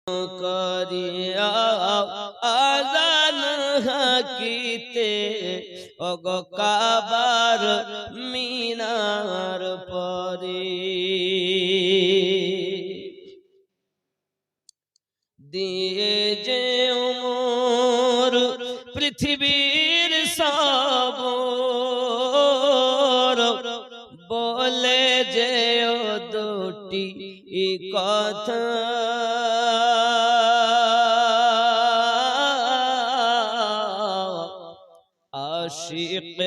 করিয়া আযান হাকিতে ওগো কাবার মিনার পরে দিয়ে যে ওমর পৃথিবীর সব বলে যে দুটি কথা আশিক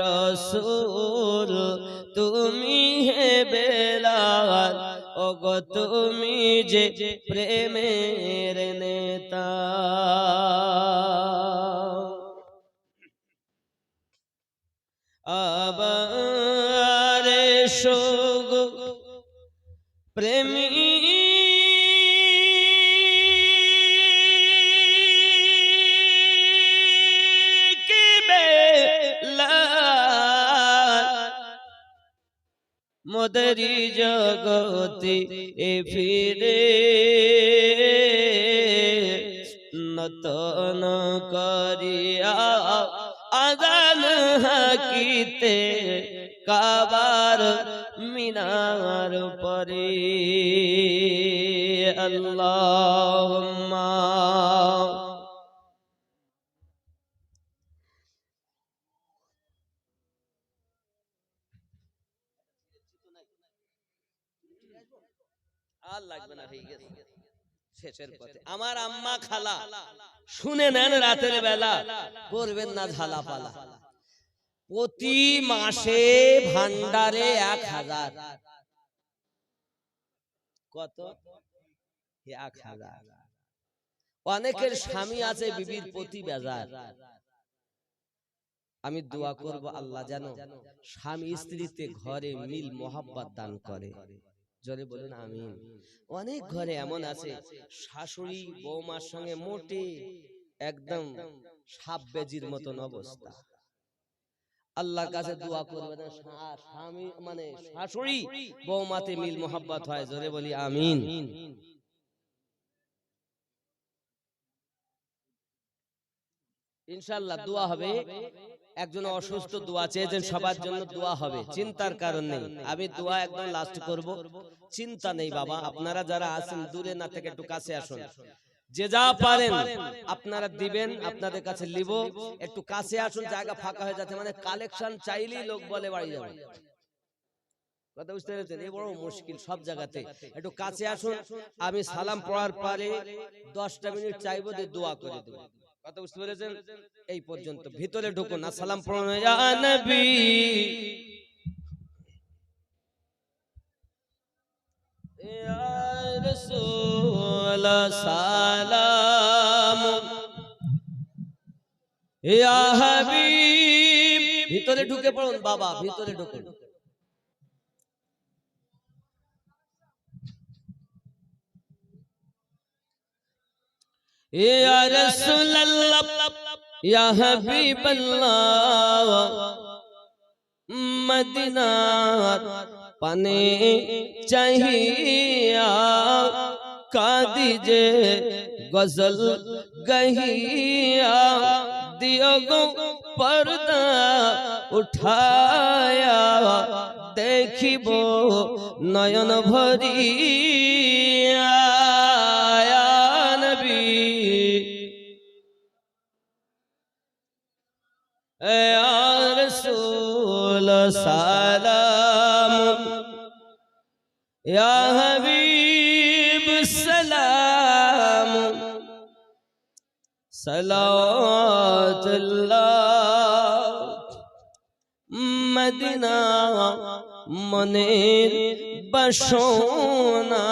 রাসূল তুমি হে বেলাল ওগো তুমি যে প্রেমের নেতা আবার সোগ প্রেমী মদরি জগতে ফিরে নতন করিয়া আযান হাকিতে কাবার মিনার পরে আল্লাহুম্মা আর লাগবে না হয়ে গেছে শেষের পথে আমার আম্মা খালা শুনে নেন রাতের বেলা করবেন না ঝালাপালা প্রতি মাসে ভান্ডারে 1000 কত 1000 অনেকের স্বামী আছে বিবির প্রতি বেজার আমি দোয়া করব আল্লাহ যেন স্বামী স্ত্রীতে ঘরে মিল মোহাব্বত দান করে জোরে বলুন আমিন অনেক ঘরে এমন আছে শাশুড়ি বৌমার সঙ্গে মোটে একদম সাপ বেজির মতন অবস্থা আল্লাহর কাছে দোয়া করবেন স্বামী মানে শাশুড়ি বৌমাতে মিল মোহাব্বত হয় জোরে বলি আমিন ইনশাআল্লাহ দোয়া হবে একজন অসুস্থ দোয়া চেয়েছেন সবার জন্য দোয়া হবে চিন্তার কারণ নেই আমি দোয়া একদম লাস্ট করব চিন্তা নেই বাবা আপনারা যারা আছেন দূরে না থেকে একটু কাছে আসুন যে যা পারেন আপনারা দিবেন আপনাদের কাছে লিব একটু কাছে আসুন জায়গা ফাঁকা হয়ে যাচ্ছে মানে কালেকশন চাইলেই লোক বলে বাড়ি যাবে কথা বুঝতে পেরেছেন এই বড় মুশকিল সব জায়গাতে একটু কাছে আসুন আমি সালাম পড়ার পরে 10টা মিনিট চাইবো যে দোয়া করে দেব কথা বুঝতে পেরেছেন এই পর্যন্ত ভিতরে ঢুকুন না সালাম পড়ুন ইয়া নবী ইয়া রাসূল সালাম ইয়া হাবিব ভিতরে ঢুকে পড়ুন বাবা ভিতরে ঢুকুন ইয়া রাসূলুল্লাহ ইয়া হাবিবাল্লাহ মদিনার পানে চাহিয়া কাঁদি যে গজল গহিয়া দিও গো পর্দা উঠায়া দেখিব নয়ন ভরিয়া ইয়া নবী ইয়া রাসূল সালাম ইয়া হাবিব সালাম সালাওয়াতুল্লাহ মদিনা মনের বাসনা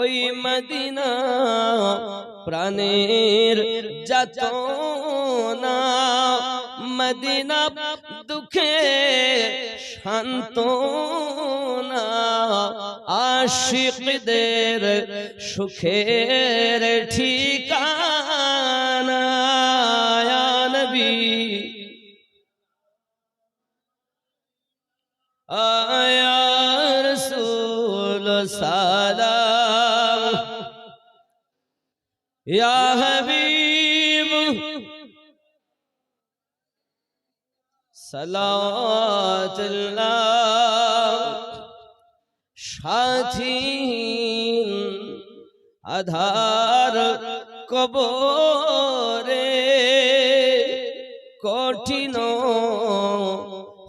ওই মদিনা প্রাণের যাতনা মদিনা দুঃখে সান্ত্বনা আশিকদের সুখের ঠিকানা ইয়া নবী ইয়া রাসূল সালাম या हबीब सलावतुल्लाह साथी आधार कबरे कठिन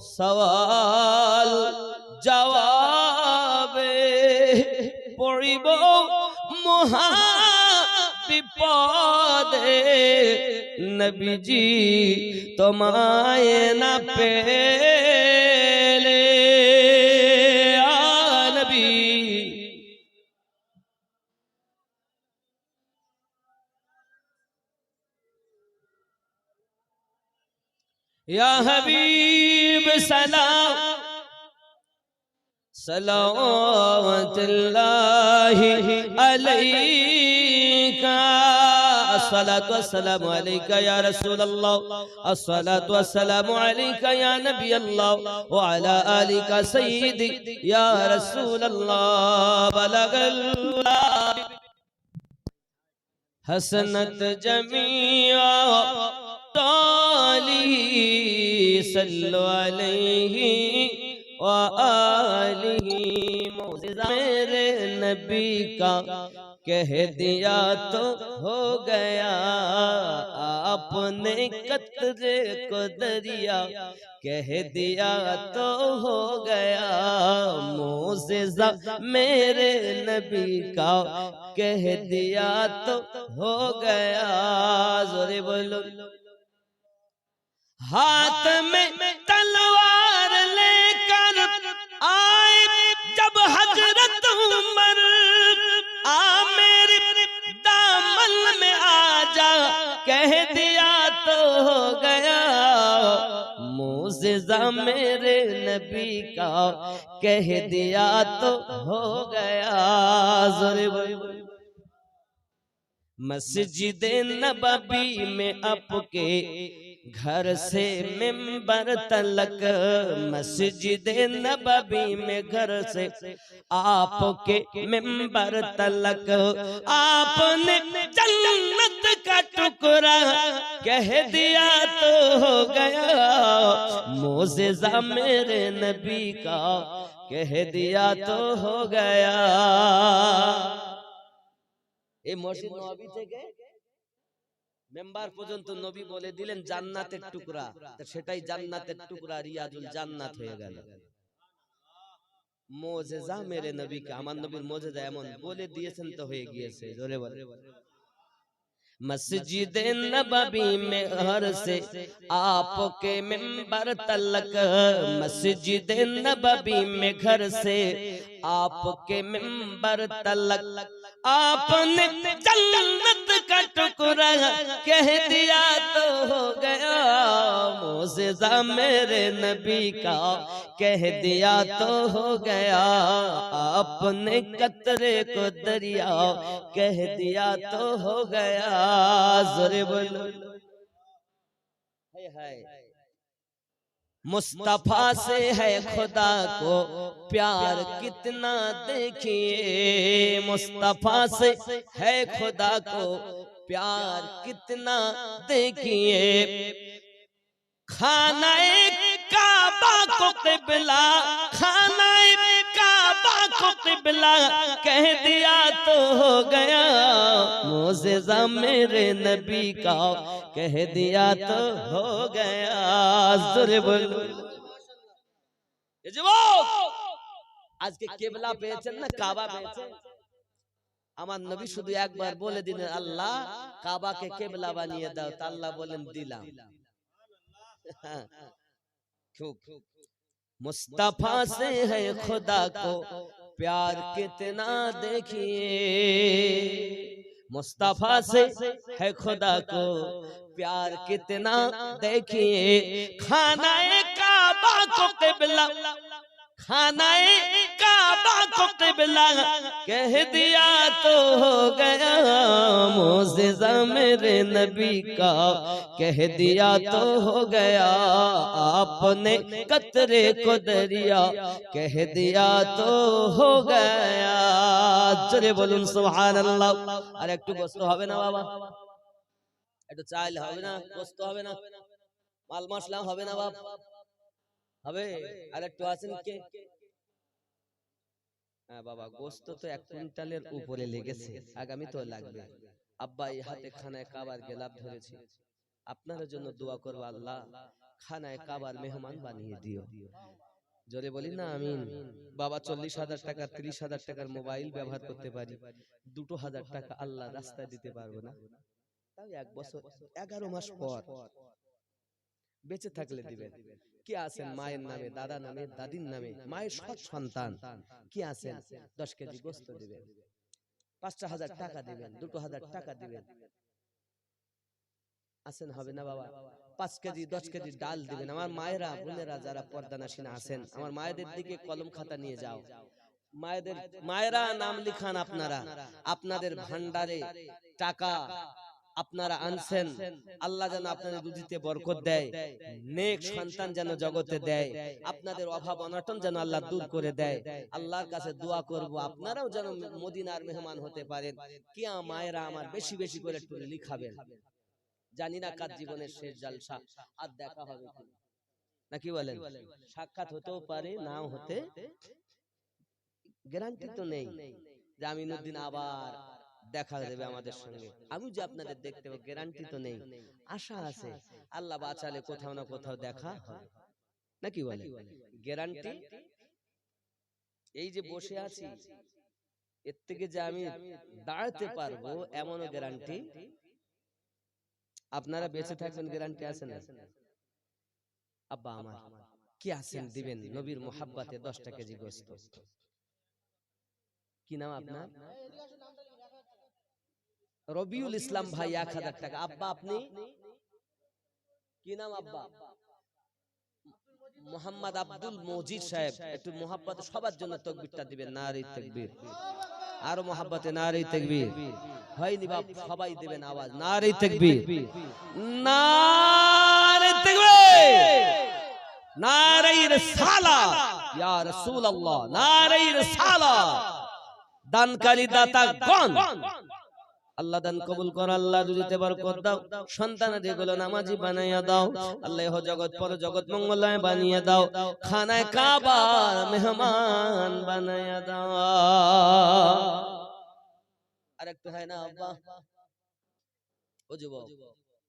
सवाल जवाबे पड़िब महा विपदे नबीजी तुम्हारे न पेले आ नबी या हबीब सलाम सलावतुल्लाहि अलैका अस्सलातु वस्सलामु अलैका या रसूल अल्लाह अस्सलातु वस्सलामु अलैका या नबी अल्लाह व अला आलिका सय्यदी या रसूल अल्लाह बलगल हसनत जमीआ ताली सल्लु अलैहि व आलिहि मौज़िज़ा मेरे नबी का कह दिया तो हो गया आपने कतरे को दरिया कह दिया तो हो गया मौज़िज़ा मेरे नबी का कह दिया तो हो गया जोरे बोलो हाथ में तलवार लेकर आए जब हजरत उमर आ मेरे दामन में आजा कह दिया तो हो गया मौज़िज़ा मेरे नबी का कह दिया तो हो गया ज़ोरे मस्जिद नबवी में आपके घर से मिंबर तलक मस्जिद नबवी में घर से आपके मिंबर तलक आपने जन्नत का टुकड़ा कह दिया तो हो गया मौज़िज़ा मेरे नबी का कह दिया तो हो गया এই মসজিদ নববী থেকে মেম্বার পর্যন্ত নবী বলে দিলেন জান্নাতের টুকরা তো সেটাই জান্নাতের টুকরা রিয়াজুল জান্নাত হয়ে গেল মুজিজা মেরে নবীকে আমার নবীর মুজিজা এমন বলে দিয়েছেন তো হয়ে গিয়েছে জোরে বলে मस्जिद नबवी में घर से आपके मिंबर तलक मस्जिद नबवी में घर से आपके मिंबर तलक आपने जन्नत का टुकड़ा कह दिया तो हो गया मौज़िज़ा मेरे नबी का कह दिया तो हो गया आपने कतरे को दरिया कह दिया तो हो गया ज़ोरे बोलो हाय मुस्तफा से है खुदा को प्यार कितना देखिए मुस्तफा से है खुदा को प्यार कितना देखिए खानाए काबा को क़िबला खानाए काबा को क़िबला कह दिया तो हो गया मौज़िज़ा मेरे नबी का कह दिया तो हो गया ज़ोरे बोलो যুবক আজকে কিবলা পেয়েছেন না কাবা পেয়েছেন আমার নবী শুধু একবার বলে দিলেন আল্লাহ কাবাকে কিবলা বানিয়ে দাও তা আল্লাহ বলেন দিলাম मुस्तफा से है खुदा को प्यार कितना देखिए मुस्तफा से है खुदा को प्यार कितना देखिए खानाए काबा को क़िबला खानाए काबा को क़िबला कह दिया तो हो गया मोज़ेज़ा मेरे नबी का कह दिया तो हो गया, आपने कतरे को दरिया कह दिया तो हो गया। জোরে বলুন সুবহানাল্লাহ। আর একটু গোস্ত হবে না বাবা? একটু চাল হবে না? গোস্ত হবে না? মাল মশলা হবে না বাপ? হবে? আর একটু আছেন কে? হ্যাঁ বাবা, গোস্ত তো 1 কুইন্টালের উপরে লেগেছে, আগামী তো লাগবে। আব্বা এই হাতে খানায় কাবার গেলাপ ধরেছি, আপনার জন্য দোয়া করব, আল্লাহ খানায় কাবার মেহমান বানিয়ে দিও। জোরে বলি না আমিন। বাবা 40,000 টাকা 30,000 টাকার মোবাইল ব্যবহার করতে পারি, 2,000 টাকা আল্লাহ রাস্তায় দিতে পারবো না? তাও 1 বছর 11 মাস পর বেঁচে থাকলে দিবেন। কি আছেন মায়ের নামে, দাদা নামে, দাদির নামে, মায়ের সৎ সন্তান কি আছেন, 10 কেজি গোস্ত দিবেন, 5,000 টাকা দিবেন, 2,000 টাকা দিবেন। আছেন হবে না বাবা? 5 কেজি 10 কেজি ডাল দিবেন। আমার মায়েরা বোনেরা যারা পর্দানাসীন আছেন, আমার মায়েদের দিকে কলম খাতা নিয়ে যাও। মায়েরা নাম লিখান আপনারা, আপনাদের ভান্ডারে টাকা আপনারা আনছেন, আল্লাহ যেন আপনাদের রুজিতে বরকত দেয়, নেক সন্তান যেন জগতে দেয়, আপনাদের অভাব অনটন যেন আল্লাহ দূর করে দেয়। আল্লাহর কাছে দোয়া করব আপনারাও যেন মদিনার মেহমান হতে পারেন। কি মায়েরা আমার বেশি বেশি করে একটু লিখাবেন। জানি না কার জীবনের শেষ জলসা আর দেখা হবে কিনা, নাকি বলেন? সাক্ষাৎ হতেও পারে, নাও হতে, গ্যারান্টি তো নেই যে আমিনুদ্দিন আবার দেখা দেবে আমাদের সঙ্গে, আমি যে আপনাদের দেখতে পাবো, গ্যারান্টি তো নেই। আশা আছে, আল্লাহ বাঁচালে কোথাও না কোথাও দেখা হবে, নাকি বলে? গ্যারান্টি এই যে বসে আছি, এর থেকে যে আমি দাঁড়াতে পারবো এমনও গ্যারান্টি, আপনারা বেঁচে থাকবেন গ্যারান্টি আছে না? আব্বা আমার কি আছেন দিবেন নবীর মোহাব্বতে 10 কেজি গোস্ত। কি নাম আপনার? রবিউল ইসলাম ভাই 1000 টাকা। আব্বা আপনি কি নাম আব্বা? মোহাম্মদ আব্দুল মজিদ সাহেব। একটু মোহাব্বতে সবার জন্য তাকবীরটা দিবেন, নারে তাকবীর। আর মোহাব্বতে নারে তাকবীর। হয়নি বাপ, সবাই দিবেন আওয়াজ, নারে তাকবীর, নারে তাকবীর, নারে রিসালাত ইয়া রাসূলুল্লাহ, নারে রিসালাত। দানকারী দাতা কোন? আল্লাহ দান কবুল কর, আল্লাহ রুজিতে বরকত দাও, সন্তানাদের গুলো নামাজি বানাইয়া দাও, আল্লাহ ইহ জগৎ পর জগৎ মঙ্গলময় বানিয়ে দাও, খানায় কাবার মেহমান বানাইয়া দাও। আর একটু হয় না আব্বা? ও যুবক,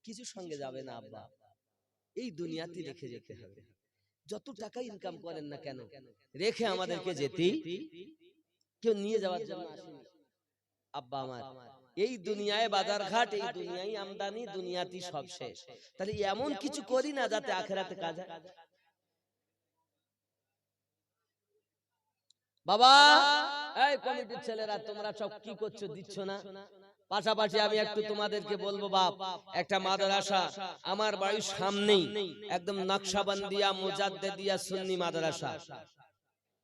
কিছু সঙ্গে যাবে না আব্বা, এই দুনিয়াতে রেখে যেতে হবে। যত টাকা ইনকাম করেন না কেন, রেখে আমাদেরকে যেতেই, কেউ নিয়ে যাওয়ার জন্য আসেনি। আব্বা আমার এই দুনিয়ায় বাজার ঘাট, এই দুনিয়ায় আমদানি, দুনিয়াতেই সব শেষ। তাহলে এমন কিছু করি না যাতে আখিরাতে কাজ হয়। বাবা এই কমিটির ছেলেরা তোমরা সব কি করছো, দিচ্ছ না? পাশাপাশি আমি একটু তোমাদেরকে বলবো বাপ, একটা মাদ্রাসা আমার বাড়ির সামনেই, একদম নকশাবন্দিয়া মুজাদ্দিদিয়া সুন্নি মাদ্রাসা।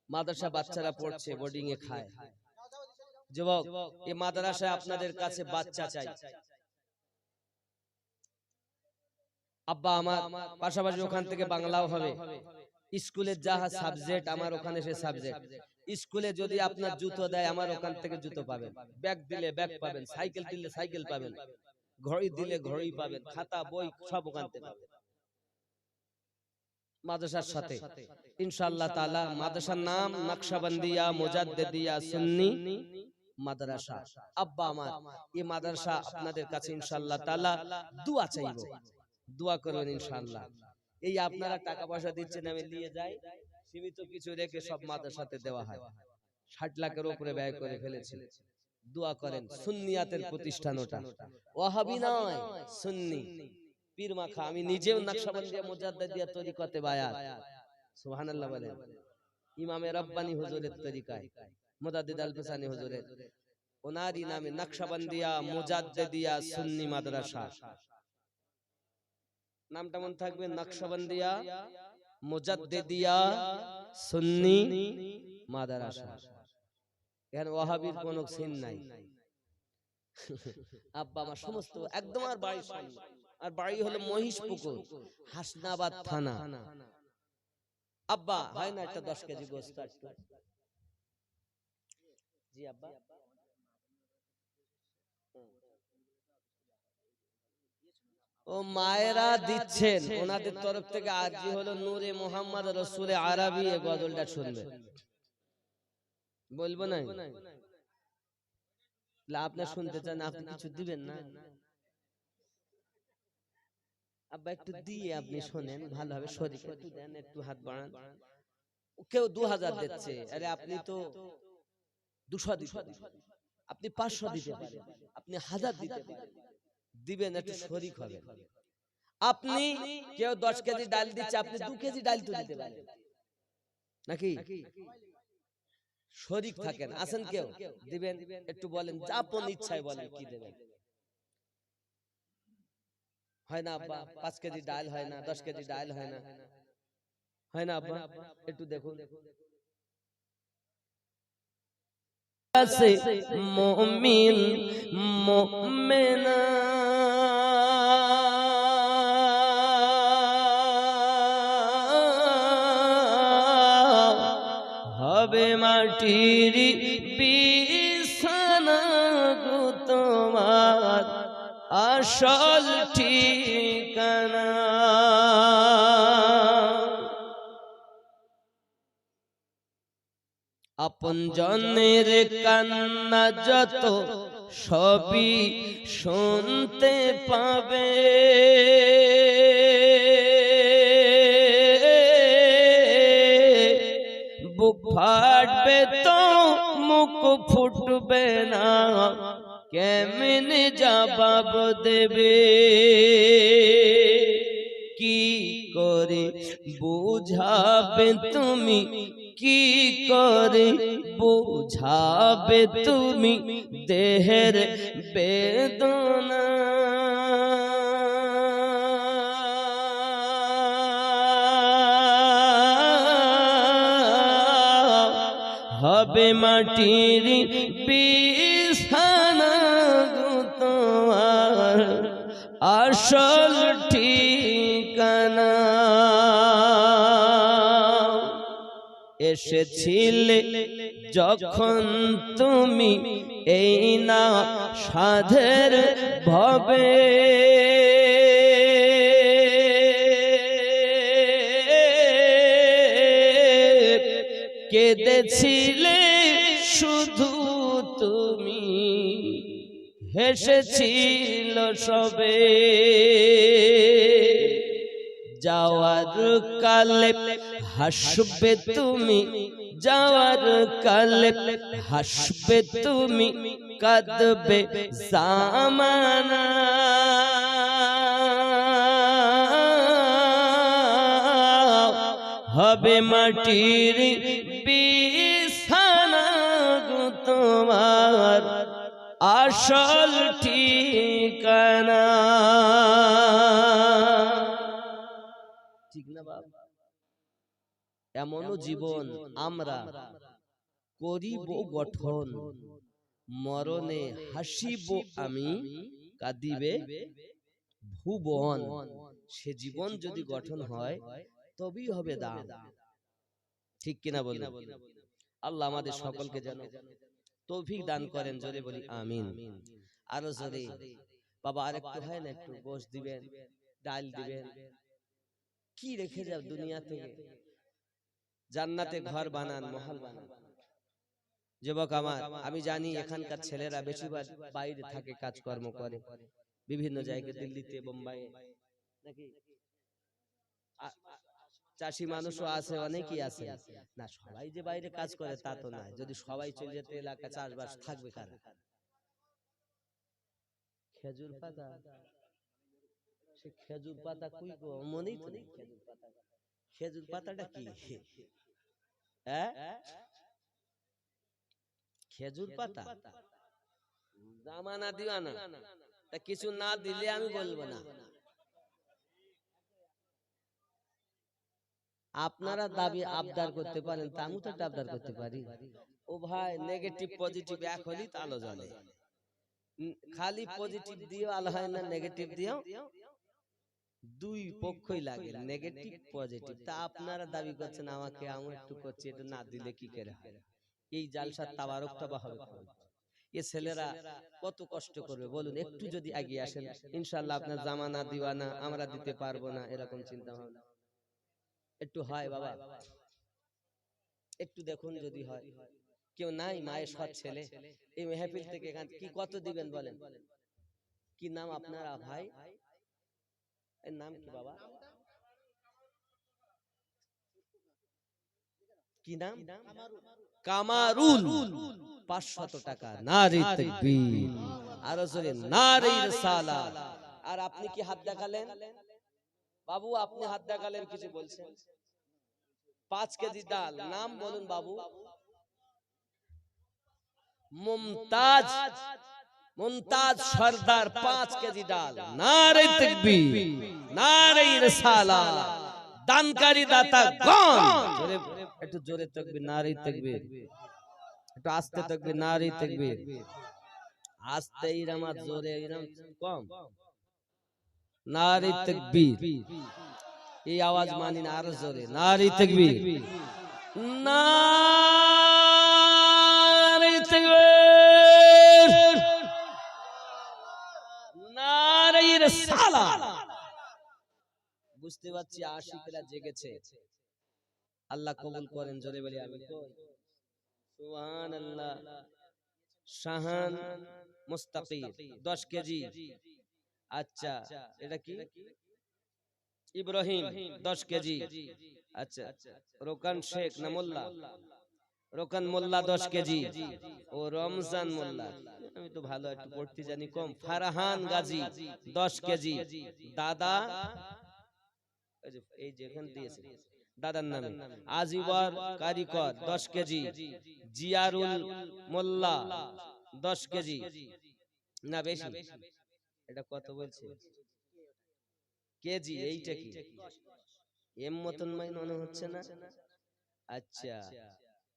মাদ্রাসা বাচ্চারা পড়ছে, বোর্ডিং এ খায়। যুবক, এই মাদ্রাসায় আপনাদের কাছে বাচ্চা চাই। আব্বা আমার পাশাপাশি ওখান থেকে বাংলাও হবে, স্কুলের যাহা সাবজেক্ট আমার ওখানে সে সাবজেক্ট। স্কুলে যদি আপনার জুতো দেয়, আমার ওখান থেকে জুতো পাবেন, ব্যাগ দিলে ব্যাগ পাবেন, সাইকেল দিলে সাইকেল পাবেন, ঘড়ি দিলে ঘড়ি পাবেন, খাতা বই সব ওখান থেকে পাবেন মাদ্রাসার সাথে ইনশাআল্লাহ তাআলা। মাদ্রাসার নাম নকশাবন্দিয়া মুজাদ্দিদিয়া সুন্নি মাদ্রাসা। আব্বা আমার এই মাদ্রাসা আপনাদের কাছে ইনশাআল্লাহ তাআলা দোয়া চাইবো, দোয়া করবেন ইনশাআল্লাহ। এই আপনারা টাকা পয়সা দিচ্ছেন, আমি নিয়ে যাই, সীমিত কিছু রেখে সব মাদ্রাসাতে দেওয়া হয়। 60 লাখের উপরে ব্যয় করে ফেলেছি। দোয়া করেন, সুন্নিয়াতের প্রতিষ্ঠান ওটা, ওয়াহাবি নয়, সুন্নি পীর মাখা। আমি নিজেও নকশবন্দিয়া মুজাদ্দিদিয়া তরিকতে বায়াত, সুবহানাল্লাহ বলেন। ইমামে রব্বানি হুজুরের তরিকায়, মুজাদ্দিদ আল-ফিসানি হুজুরের, ওনারই নামে নকশবন্দিয়া মুজাদ্দিদিয়া সুন্নি মাদ্রাসা। নামটা মনে থাকবে, নকশবন্দিয়া মুজাদ্দিদিয়া সুন্নি মাদ্রাসা। এখানে ওয়াহাবির কোনো সিন নাই। আব্বা আমার সমস্ত একদম আর বাড়ির সামনে, আর বাড়ি হলো মহিষপুকুর, হাসনাবাদ থানা। আব্বা হয় না একটা 10 কেজি গোস্ত একটু? জি আব্বা। ও মায়েরা দিচ্ছেন, ওনাদের তরফ থেকে আরজি হলো নূরে মোহাম্মদ রসুলে আরবি এই গজলটা শুনবে। বলবো না আপনি শুনতে চান, আপনি কিছু দিবেন না? আব্বা একটু দিয়ে আপনি শোনেন, ভালো হবে। শরীর একটু দেন, একটু হাত বাড়ান। কেউ 2000 দিচ্ছে, আরে আপনি তো 200 দিতে পারেন, আপনি 500 দিতে পারেন, আপনি 1000 দিতে পারেন, দিবেন, একটু শরীক হবেন। আপনি কেউ 10 কেজি ডাল দিচ্ছে, আপনি 2 কেজি ডাল তো দিতে পারেন নাকি? শরীক থাকেন, আছেন কেউ দিবেন, একটু বলেন, আপন ইচ্ছায় বলেন কি দেবেন। হয় না আব্বা? 5 কেজি ডাল হয় না, 10 কেজি ডাল হয় না, হয় না আব্বা? একটু দেখুন। মুমিন মুমিনা হবে মাটির বিছানা গো তোমার আসল ঠিকানা। আপন জনের কান্না যত সবই শুনতে পাবে, বুক ফাটবে তো মুখ ফুটবে না, কেমনে জবাব দেবে? কি করে বুঝাবে তুমি, কি করে বুঝাবে তুমি দেহের বেদনা? হবে মাটির বিছানা গো তোমার আসল ঠিকানা। এসেছিলে যখন তুমি এই না সাধের ভবে, কেঁদেছিলে শুধু তুমি, হেসেছিল সবে। যাওয়ার কালে হাসবে তুমি, যাওয়ার কালে হাসবে তুমি, কাঁদবে জামানা। হবে মাটির বিছানা গো তোমার আসল ঠিকানা। ঠিক না বাবা? এমনও জীবন আমরা করিব গঠন, মরণে হাসিব আমি, কাঁদিবে ভুবন। সে জীবন যদি গঠন হয় তবেই হবে দাম। ঠিক কিনা বলুন? আল্লাহ আমাদের সকলকে যেন তৌফিক দান করেন, জোরে বলি আমিন। আরো জোরে বাবা, আর একটু হয় না, একটু গোশ দিবেন, ডাল দিবেন, কি রেখে যাও দুনিয়া থেকে? জান্নাতে ঘর বানান, মহল বানান। যুবক আমার, আমি জানি এখানকার ছেলেরা বেশিরভাগ বাইরে থাকে, কাজকর্ম করে বিভিন্ন জায়গায়, দিল্লিতে, বোম্বাইয়ে, নাকি? চাষি মানুষও আছে, অনেকেই আছে না। সবাই যে বাইরে কাজ করে তা তো নয়। যদি সবাই চলে যেত, এলাকা চাষবাস থাকবে কারা? খেজুর পাতা, সে খেজুর পাতা কই গো, মনেই তো নেই খেজুর পাতা। খেজুর পাতাটা কি? হ্যাঁ, খেজুর পাতা জামানা দিওয়ানা, তা কিছু না দিলে আমি বলবো না। আপনারা দাবি আবদার করতে পারেন, তা আমি তো আবদার করতে পারি। ও ভাই, নেগেটিভ পজিটিভ এক হলি তালো জ্বলে। খালি পজিটিভ দিও আল্লাহ না নেগেটিভ দিও, দুই পক্ষই লাগে, নেগেটিভ পজিটিভ। তা আপনারা দাবি করছেন আমাকে, আমি একটু করছি, এটা না দিলে কি করে হয়? এই জালসার তাবারকটা বা হবে কখন? এ ছেলেরা কত কষ্ট করবে বলুন, একটু যদি এগিয়ে আসেন ইনশাআল্লাহ আপনার জামানা দিওয়ানা আমরা দিতে পারবো না, এরকম চিন্তা ভাবনা একটু হয় বাবা, একটু দেখুন যদি হয়। কেউ নাই মায়ের সৎ ছেলে এই মেহফিল থেকে এখান কি কত দিবেন বলেন? কি নাম আপনারা ভাই? এর নাম কি বাবা? কি নাম? কামারুল। 500 টাকা। নারে তাকবীর, আরো জোরে নারে রিসালাত। আর আপনি কি হাত দেখালেন বাবু? আপনি হাত দেখালেন, কিছু বলছেন? 5 কেজি ডাল, নাম বলুন বাবু? মুমতাজ, মুমতাজ সরদার, 5 কেজি ডাল। নারে তাকবীর, নারে রিসালাত। দানকারী দাতা গণ, জোরে একটু জোরে তাকবীর, নারে তাকবীর, একটু আস্তে তাকবীর, নারে তাকবীর। আস্তে ইরাম আর জোরে ইরাম কম। নারে তাকবীর, এই আওয়াজ মানি না, আরো জোরে নারে তাকবীর, নারে তাকবীর, নারে রিসালাত। বুঝতে পারছি আশিকরা জেগেছে, আল্লাহ কবুল করেন, জোরে বলি আমিন। সুবহানাল্লাহ। শাহান মুস্তাকির 10 কেজি। আচ্ছা এটা কি? ইব্রাহিম 10 কেজি। আচ্ছা রোকান শেখ না মোল্লা? রোকান মোল্লা 10 কেজি। ও রমজান মোল্লা, আমি তো ভালো একটু পড়তে জানি কম। ফারহান গাজী 10 কেজি। দাদা এই যেখান দিয়েছে দাদার নামে আজিবর কারিকর 10 কেজি। জিয়ারুল মোল্লা 10 কেজি। না বেশি, এটা কত বলছে কেজি? এইটা কি এম মতন মাইন মনে হচ্ছে না? আচ্ছা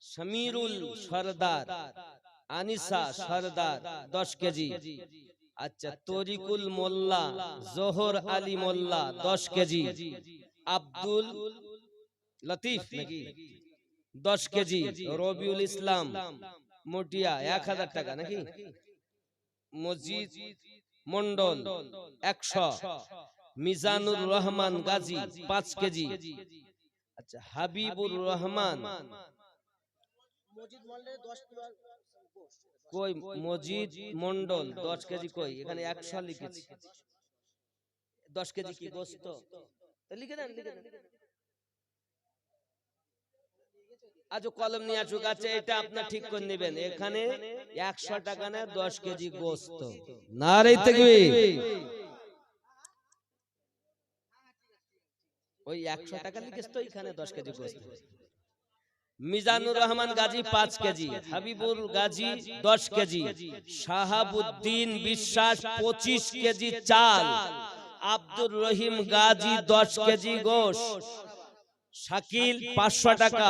সমীরুল সরদার, আনিসা সরদার 10 কেজি। আচ্ছা তরিকুল মোল্লা, জোহর আলী মোল্লা 10 কেজি। আব্দুল লতিফ নাকি 10 কেজি। রবিউল ইসলাম মটিয়া 1000 টাকা নাকি? মজিদ মন্ডল 100। মিজানুর রহমান গাজী 5 কেজি। আচ্ছা হাবিবুর রহমান, কই মজিদ মন্ডল 10 কেজি কই? এখানে 100 লিখেছি। 10 কেজি কি গোস্ত? লিখে দেন, লিখে দেন। আজ কলম নিয়ে আসুক। আচ্ছা এটা আপনার ঠিক করে নেবেন, এখানে 100 টাকা না 10 কেজি গোস্ত। নারে তাকবীর। ওই 100 টাকা লিখেছ তো, এখানে 10 কেজি গোস্ত। মিজানুর রহমান গাজী 5 কেজি। হাবিবুল গাজী 10 কেজি। শাহাবুদ্দিন বিশ্বাস 25 কেজি চাল। আব্দুর রহিম গাজী 10 কেজি গোশ। শাকিল 500 টাকা।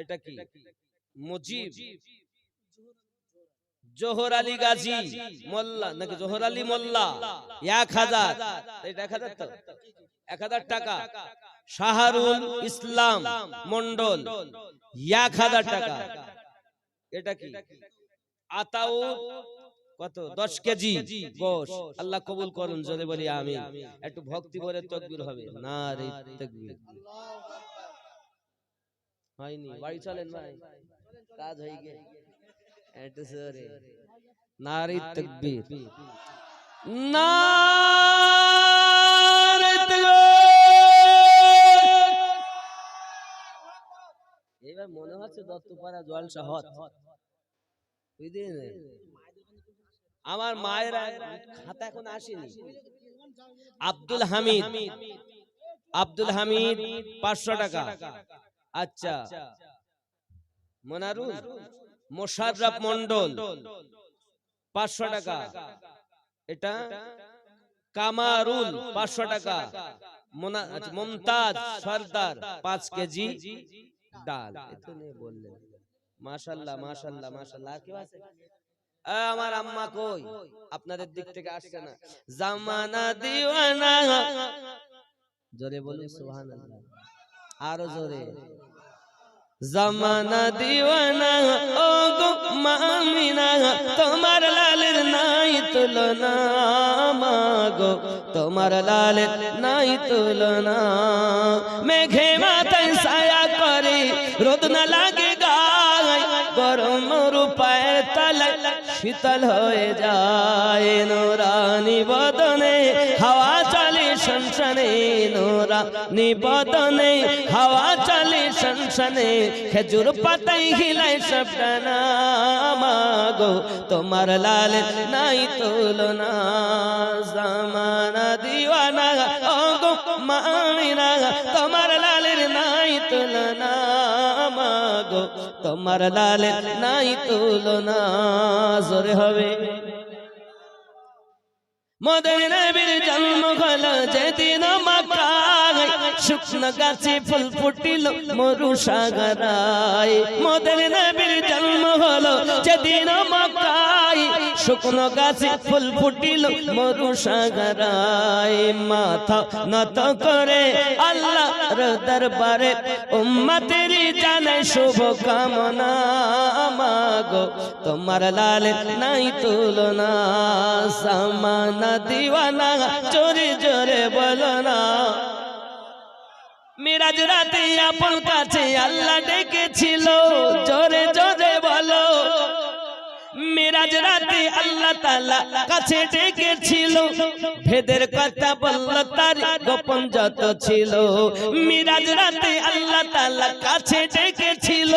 এটা কি? মুজিব জোহর আলী গাজী মোল্লা নাকি জোহর আলী মোল্লা 1000। এটা 1000 তো 1000 টাকা। শাহরুল ইসলাম মন্ডল 1000 টাকা। এটা কি? আতাউর কত? 10 কেজি গোশ। আল্লাহ কবুল করুন, জোরে বলি আমিন। একটু ভক্তি ভরে তাকবীর হবে। নারে তাকবীর। হয়নি, বাড়ি চলেন ভাই, কাজ হয়ে গেছে। একটু জোরে নারে তাকবীর, নারে তাকবীর। এবার মনে হচ্ছে দত্তপাড়া জলসা হত। বুঝলেন? আমার মায়ের খাতা এখন আসেনি। আব্দুল হামিদ, আব্দুল হামিদ 500 টাকা। আচ্ছা মনারুল মোশাররফ মন্ডল 500 টাকা। এটা কামারুল 500 টাকা। মুমতাজ সরদার 5 কেজি ডাল। এতো নিয়ে বললেন। মাশাআল্লাহ মাশাআল্লাহ মাশাআল্লাহ। আর কি আছে? আমার আম্মা কই? আপনাদের দিক থেকে আসছে না। জামানা দিওয়ানা, জোরে বলুন সুবহানাল্লাহ, আরো জোরে। জামানা দিওয়ানা ও গো মামিনা, তোমার লালের নাই তুলনা, মাগো তোমার লালের নাই তুলনা। মেঘে মাথায় ছায়া করে, রোদ না লাগে গায়, গরম রূপায়ের তলায় শীতল হয়ে যায়। নুরানি বদনে হাওয়া চলে শনশনে, নুরানি বদনে হাওয়া চলে শনশনে, খেজুর পাতাই হিলাই সবটানা, মাগো তোমার লাল নাই তুলনা। জামানা দিওয়ানা ও গো মামিনা, তোমার লালের নাই তুলনা, মাগো তোমার লালের নাই তুলনা। জোরে হবে। মদের নবীর জন্ম হলো যেদিন মক্কায়, শুকনো গাছে ফুল ফুটিল মরু সাগরায়। মদের নবীর জন্ম হলো যেদিন মক্কায়, শুকনো গাছে ফুল ফুটিল মরু সাগরায়। মাথা নত করে আল্লাহর দরবারে উম্মতের জানাই শুভ কামনা, মাগো তোমার লালের নাই তুলনা। জামানা দিওয়ানা, জোরে জোরে বলো না। মিরাজ রাতে আপন কাছে আল্লাহ ডেকেছিল, জোরে জোরে বলো। মিরাজ রাতে আল্লাহ তাআলা কাছে ডেকেছিল, ভেদের কথা বলল তার গোপন যত ছিল। মিরাজ রাতে আল্লাহ তাআলা কাছে ডেকেছিল,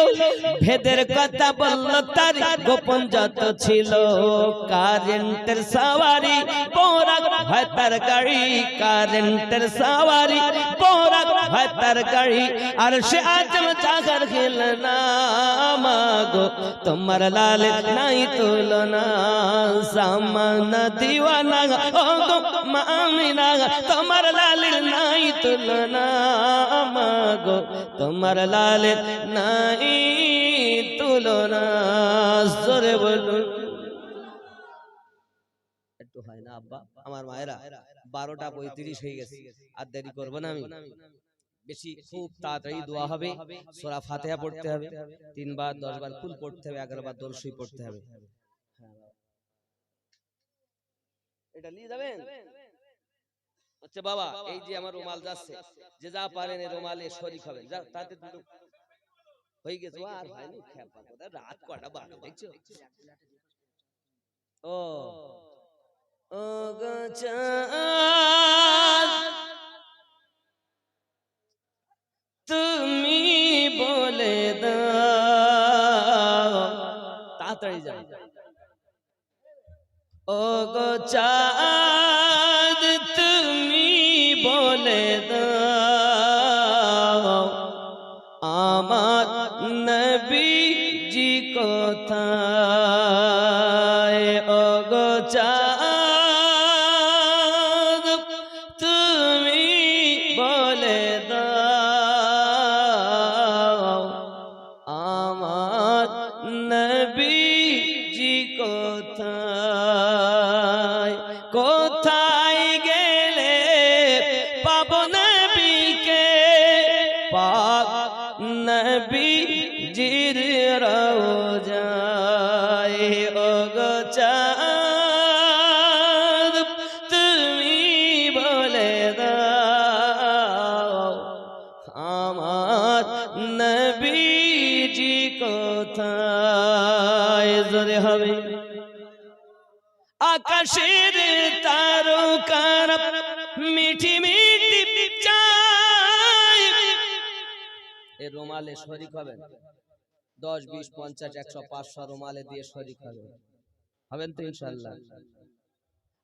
ভেদের কথা বলল তার গোপন যত ছিল। কারেন্টের সওয়ারি পোরাক হয় তার গাড়ি, কারেন্টের সওয়ারি পোরাক হয় তার গাড়ি, আর সে আজম চাকর খেলনা, মাগো তোমার লাল নাই তুলনা। জামানা দিওয়ানা ও গো মামিনা, তোমার লালের নাই তুলনা, মাগো তোমার লালের নাই তুলনা। জোরে বলুন। একটু হয় না আব্বা? আমার মায়েরা 12:35 হয়ে গেছে, আর দেরি করবো না আমি। বেশি খুব তাড়াতাড়ি দোয়া হবে। সূরা ফাতিহা পড়তে হবে 3 বার, 10 বার কুল পড়তে হবে, 11 বার দরুদ শরীফ পড়তে হবে। এটা নিয়ে যাবেন? আচ্ছা বাবা, এই যে আমার রুমাল যাচ্ছে, যে যা পারেন এই রুমালে শরীক হবেন। যা তাতে দুটো হয়ে গেছে। আর হয়নি, খেপা কথা, রাত কটা বাজে দেখছো? ও ও গো চাঁদ, তুমি বলে দাও, তাড়াতাড়ি যাও। ও গো চাঁদ, তুমি বলে দাও, আমার নবীজি কোথায়? ও গো চাঁদ, তুমি বলে দাও, আমার নবীজি কোথায়? কোথায় গেলে পাবো নবীকে, পাক নবীজির রওজায়। ও গো চাঁদ, তুমি বলে দাও, আমার নবীজি কোথায়? জোরে হবে। আকাশের তারকার মিঠি মিঠি চাই, এই রুমালে শরীক হবেন। 10, 20, 50, 100, 500 রুমালে দিয়ে শরীক হবেন। হবেন তো ইনশাআল্লাহ?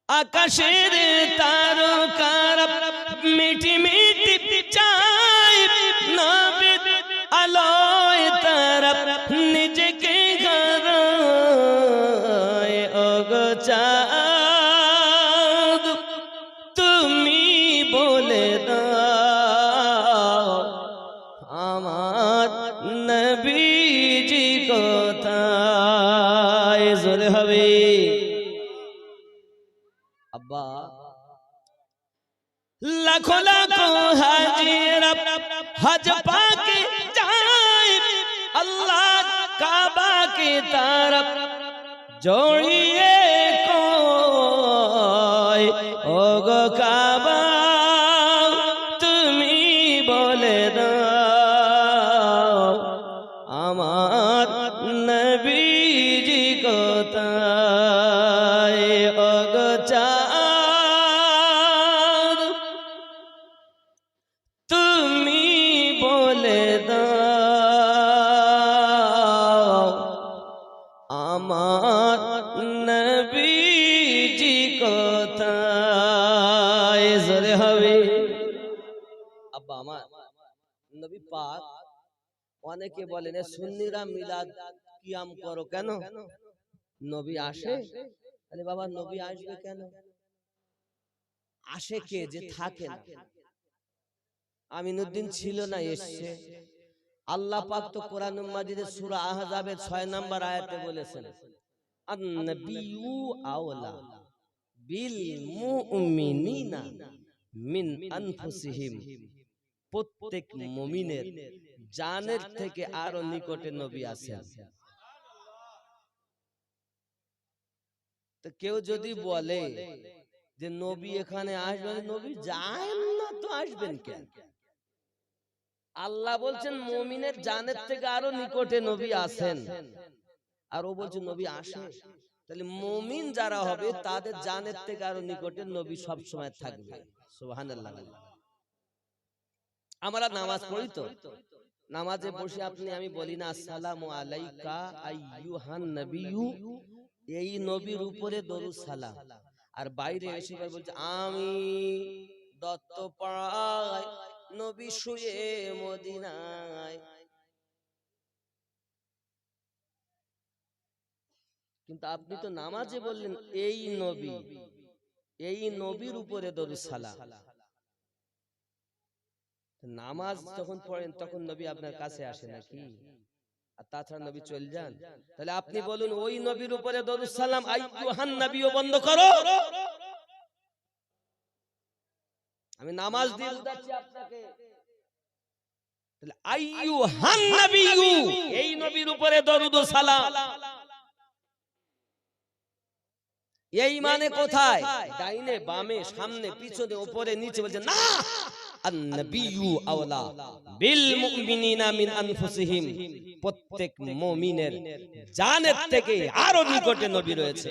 আকাশের তারকার মিঠি মিঠি চাই, নবীর আলোয় তারা নিজেকে গড়ায়। ও গো চাঁদ, তুমি বলে দাও, আমার নবীজি কোথায়? জোরে হবে। আব্বা লাখো লাখো হাজিরা হজ পাকে যায় আল্লাহ কাবা की तरफ जोड़िए कोई ओ गो काबा তুমি বলে দাও আমার নবীজি কোথায় ও গো চাঁদ তুমি বলে দাও আমার নবীজি কোথায় জোরে হবে আব্বা আমার নবী পাক অনেকে বলেন সুন্নিরা মিলাদ কিয়াম করো কেন নবী আসে আরে বাবা নবী আসবে কেন আসে কে যে থাকে না আমিনুদ্দিন ছিল না এসছে আল্লাহ পাক তো কোরআন মাজিদে সূরা আহজাবের 6 নম্বর আয়াতে বলেছেন আন-নাবিয়্যু আওলা বিল মুমিনিনা মিন আনফুসিহিম প্রত্যেক মুমিনের জানের থেকে আরো নিকটে নবী আছেন তো কেউ যদি বলে যে নবী এখানে আসবেন নবী যায় না তো আসবেন কেন আল্লাহ বলছেন মুমিনের জানের থেকে আরো নিকটে নবী আছেন আর ও বলছে নবী আসে তাহলে মুমিন যারা হবে তাদের জানের থেকে আরো নিকটে নবী সব সময় থাকবে সুবহানাল্লাহ আমরা নামাজ পড়ি তো নামাজে বসে আপনি আমি বলি না আসসালামু আলাইকা আইয়ুহান নবিয়্যু এই নবীর উপরে দরুদ সালাম আর বাইরে এসে বলছে আমি দত্তপাড়ায় নবী শুয়ে মদিনায় কিন্তু আপনি তো নামাজে বললেন এই নবীর উপরে দরুদ সালাম নামাজ যখন পড়েন তখন নবী আপনার কাছে আসে নাকি আর তাছাড়া নবী চলে যান তাহলে আপনি বলুন ওই নবীর উপরে দরুদ সালাম আইয়ুহান নবিয়্যু বন্ধ করো আমি নামাজ দিয়ে বুঝাচ্ছি আপনাকে তাহলে আইয়ুহান নবিয়্যু এই নবীর উপরে দরুদ ও সালাম এই মানে কোথায় ডাইনে বামে সামনে পিছনে উপরে নিচে বলছে না আন-নাবিয়্যু আওলা বিল মুমিনিনা মিন আনফুসিহিম প্রত্যেক মুমিনের জানের থেকে আরো নিকটে নবী রয়েছে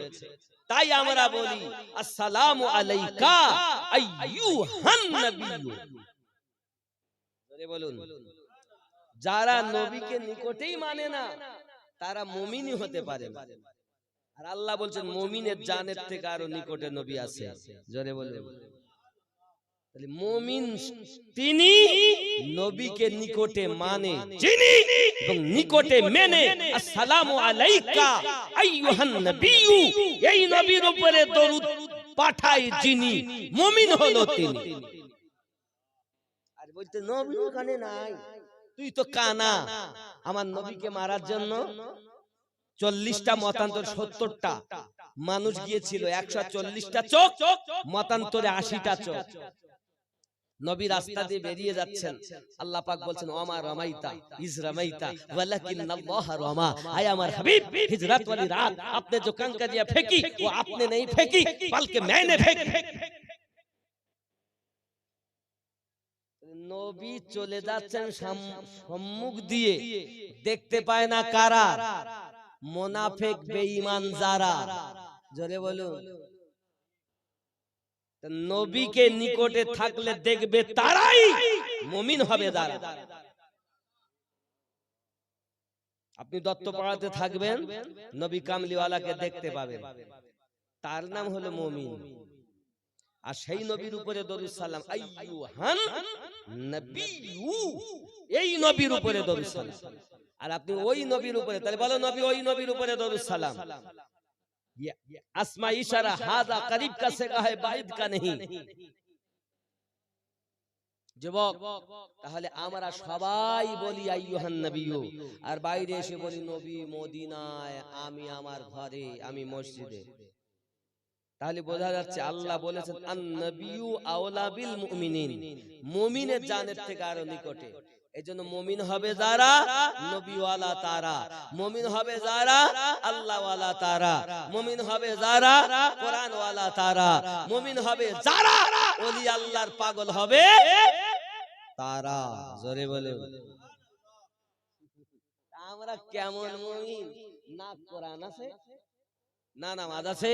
তাই আমরা বলি আসসালামু আলাইকা আইয়ুহান নবিয়্যু জোরে বলুন যারা নবীকে নিকটেই মানে না তারা মুমিনই হতে পারে না আর আল্লাহ বলছেন মুমিনের জানের থেকে আরো নিকটে নবী আছে জোরে বলুন তাহলে মুমিন তিনি নবীকে নিকটে মানে যিনি এবং নিকটে মেনে আসসালামু আলাইকা আইয়ুহান নবিয়্যু এই নবীর উপরে দরুদ পাঠায় যিনি মুমিন হলো তিনি আর বলতে নবী ওখানে নাই তুই তো কানা আমার নবীকে মারার জন্য 40টা মতান্তর 70টা মানুষ গিয়েছিল 140টা চোখ মতান্তরে 80টা চোখ নবী রাস্তা দিয়ে বেরিয়ে যাচ্ছেন আল্লাহ পাক বলছেন ওমা রামাইতা ইজ রামাইতা ওয়ালাকিন্নাল্লাহ রামা আয় আমার হাবিব হিজরত वाली रात आपने जो कंकरियां फेंकी वो आपने नहीं फेंकी बल्कि मैंने फेंकी নবী চলে যাচ্ছেন সম্মুখ দিয়ে দেখতে পায় না কারা মুনাফিক বেঈমান যারা জোরে বলুন নবীকে নিকটে থাকলে দেখবে তারাই মুমিন হবে যারা আপনি দত্তপাড়াতে থাকবেন নবী কামলিওয়ালাকে দেখতে পাবেন তার নাম হলো মুমিন আর সেই নবীর উপরে দরুদ সালাম আইয়ুহান নবিয়্যু এই নবীর উপরে দরুদ সালাম আর আপনি ওই নবীর উপরে তাহলে বলো নবী ওই নবীর উপরে দরুদ সালাম আসমা ইশারা হাযা করিব কা সেগা है বাইদ কা नहीं যুবক তাহলে আমরা সবাই বলি আইয়ুহান নবিয়্যু আর বাইরে এসে বলি নবী মদিনায় আমি আমার ঘরে আমি মসজিদে তাহলে বোঝা যাচ্ছে আল্লাহ বলেছেন আন-নাবিয়্যু আওলা বিল মুমিনিন, মুমিনের জানের থেকে আরো নিকটে। এজন্য মুমিন হবে যারা নবীওয়ালা তারা, মুমিন হবে যারা আল্লাহওয়ালা তারা, মুমিন হবে যারা কোরআনওয়ালা তারা, মুমিন হবে যারা ওলি আল্লাহর পাগল হবে তারা। জোরে বলে আমরা কেমন মুমিন? না কোরআন আছে, না নামাজ আছে,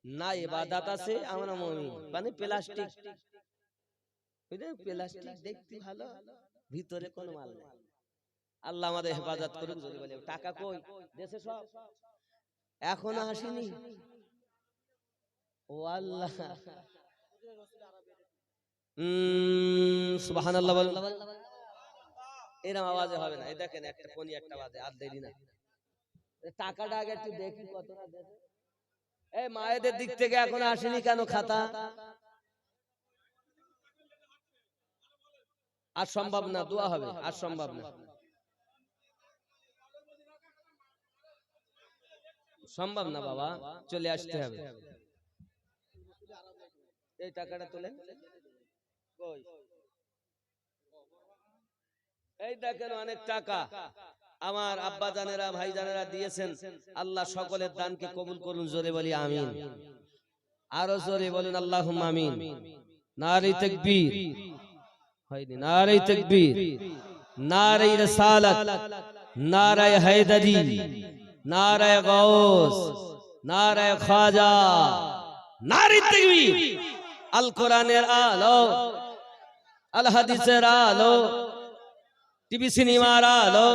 না ইবাদত আছে, আমরা মুমিন মানে প্লাস্টিক। বুঝলেন, প্লাস্টিক দেখতে ভালো, ভিতরে কোনো মাল নেই। আল্লাহ আমাদের হেফাজত করুন। যদি বলে টাকা কই দেশে সব এখনো আসেনি, ও আল্লাহ সুবহানাল্লাহ বলুন। এরকম আওয়াজে হবে না। এই দেখেন একটা কোনি একটা বাজে, আর দেরি না, টাকাটা আগে একটু দেখি কতটা দেশে। এই মায়েদের দিক থেকে এখনো আসেনি কেন খাতা? আর সম্ভব না, দোয়া হবে, আর সম্ভব না, সম্ভব না বাবা, চলে আসতে হবে। এই টাকাটা তোলেন, এই দেখেন অনেক টাকা আমার আব্বা জানেরা ভাই জানেরা দিয়েছেন। আল্লাহ সকলের দানকে কবুল করুন। জোরে বলি আমিন, আরো জোরে বলুন আল্লাহুম্মা আমিন। নারে তাকবীর, হয়নি নারে তাকবীর, নারে রিসালাত, নারে হায়দারি, নারে গাউস, নারে খাজা, নারে তাকবীর। আল কোরআনের আলো, আল হাদিসের আলো, টিভি সিনেমার আলো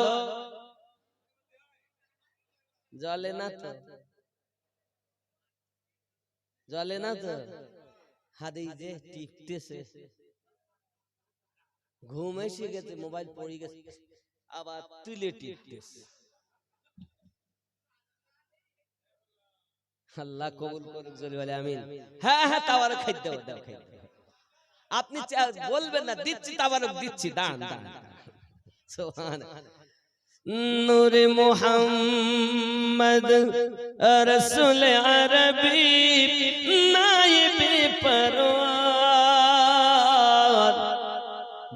জ্বলে না তো, জ্বলে না তো। হাদিস যে টিপতেছে, ঘুম এসে গেছে, মোবাইল পড়ে গেছে, আবার তুলে টিপতেছে। আল্লাহ কবুল করুন। জোরে বলে আমিন। হ্যাঁ হ্যাঁ, তাবারক খাইতে দাও, দাও খাইতে। আপনি বলবেন না দিচ্ছি, তাবারক দিচ্ছি, দান দান। সুবহানাল্লাহ। নূরে মুহাম্মদ রাসূল আরবী নায়েবে পরওয়ার,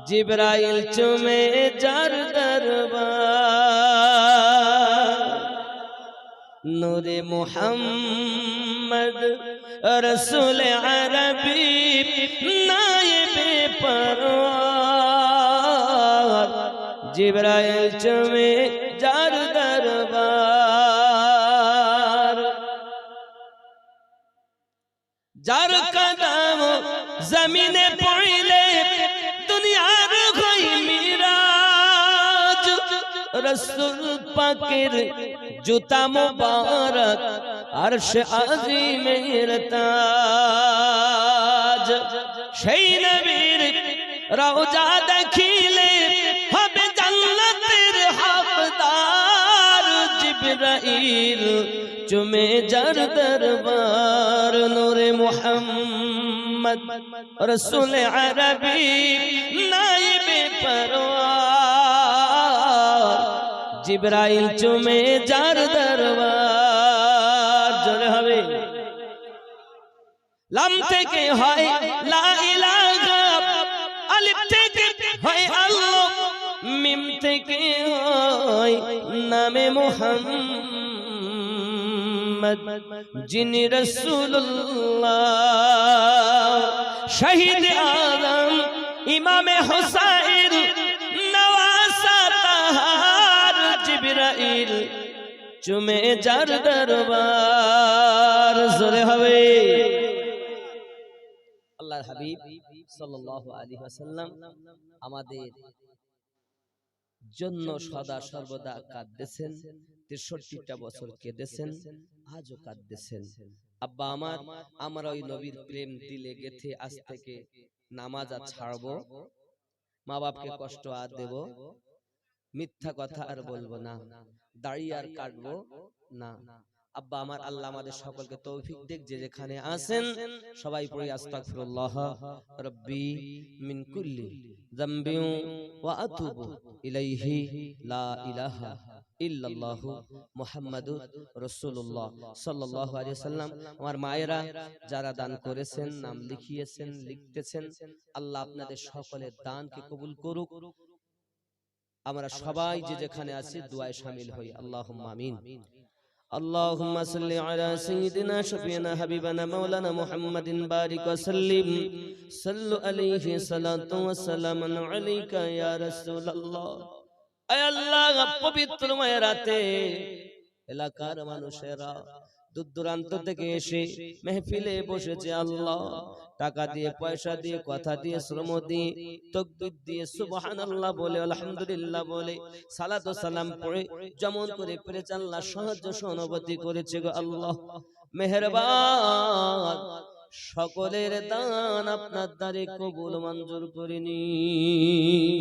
জিবরাইল চুমে যার দরবার। নূরে মুহাম্মদ রাসূল আরবী নায়েবে পরওয়ার, জিবরাইল চুমে যার দরবার। যার কদম জমিনে পড়লে দুনিয়ার হই মিরাজ, রাসূল পাকের জুতা মুবারক আরশ আজিমের তাজ। সেই নবীর রওজা দেখিলে হবে জান্নাতের হকদার, জিবরাইল চুমে যার দরবার। নূরে মুহাম্মদ রাসূল আরবী নায়েবে পরওয়ার, জিবরাইল চুমে যার দরবার। জোরে হবে। লাম থেকে হয় লা ইলাহা, আলিফ থেকে হয় আল্লাহ, মিম থেকে হয় নামে মুহাম্মদ, যিনি রাসূলুল্লাহ। শহীদ আযম ইমামে হুসাইন নওয়াসা তাহার, জিবরাইল চুমে যার দরবার। জোরে হবে। আল্লাহর হাবিব সাল্লাল্লাহু আলাইহি ওয়াসাল্লাম আমাদের জন্য সদা সর্বদা কাঁদতেছেন, ৬৩টা বছর কেঁদেছেন, আজও কাঁদতেছেন। আব্বা আমরা ওই নবীর প্রেম দিলে গেথে আজ থেকে নামাজ আর ছাড়বো, মা বাপকে কষ্ট আর দেব, মিথ্যা কথা আর বলবো না, দাড়ি আর কাটবো না। আব্বা আমার, আল্লাহ আমাদের সকলকে তৌফিক দেখ। যে যেখানে আছেন সবাই পড়ি আস্তাগফিরুল্লাহ রাব্বি মিন কুল্লি যামবি ওয়া আতুবু ইলাইহি লা ইলাহা ইল্লাল্লাহু মুহাম্মাদুর রাসূলুল্লাহ সাল্লাল্লাহু আলাইহি ওয়াসাল্লাম। আমার মায়েরা যারা দান করেছেন, নাম লিখিয়েছেন, লিখতেছেন, আল্লাহ আপনাদের সকলের দানকে কবুল করুক। আমরা সবাই যে যেখানে আছি দুআয় শামিল হই, আল্লাহুম্মা আমিন। اللهم صل على سيدنا شفيعنا حبيبنا مولانا محمد بارك وسلم صلوا عليه صلاة وسلام عليك يا رسول الله। আয় আল্লাহ, পবিত্র মায়ের রাতে এলাকার মানুষেরা দূর দূরান্ত থেকে এসে মেহফিলে বসেছে আল্লাহ, টাকা দিয়ে, পয়সা দিয়ে, কথা দিয়ে, শ্রম দিয়ে, তাকবীর দিয়ে, সুবহানাল্লাহ বলে, আলহামদুলিল্লাহ বলে, সালাত ও সালাম পড়ে যেমন করে পেরেছে আল্লাহ সাহায্য সহানুভূতি করেছে গো আল্লাহ। মেহেরবান, সকলের দান আপনার দ্বারে কবুল মঞ্জুর করে নিন।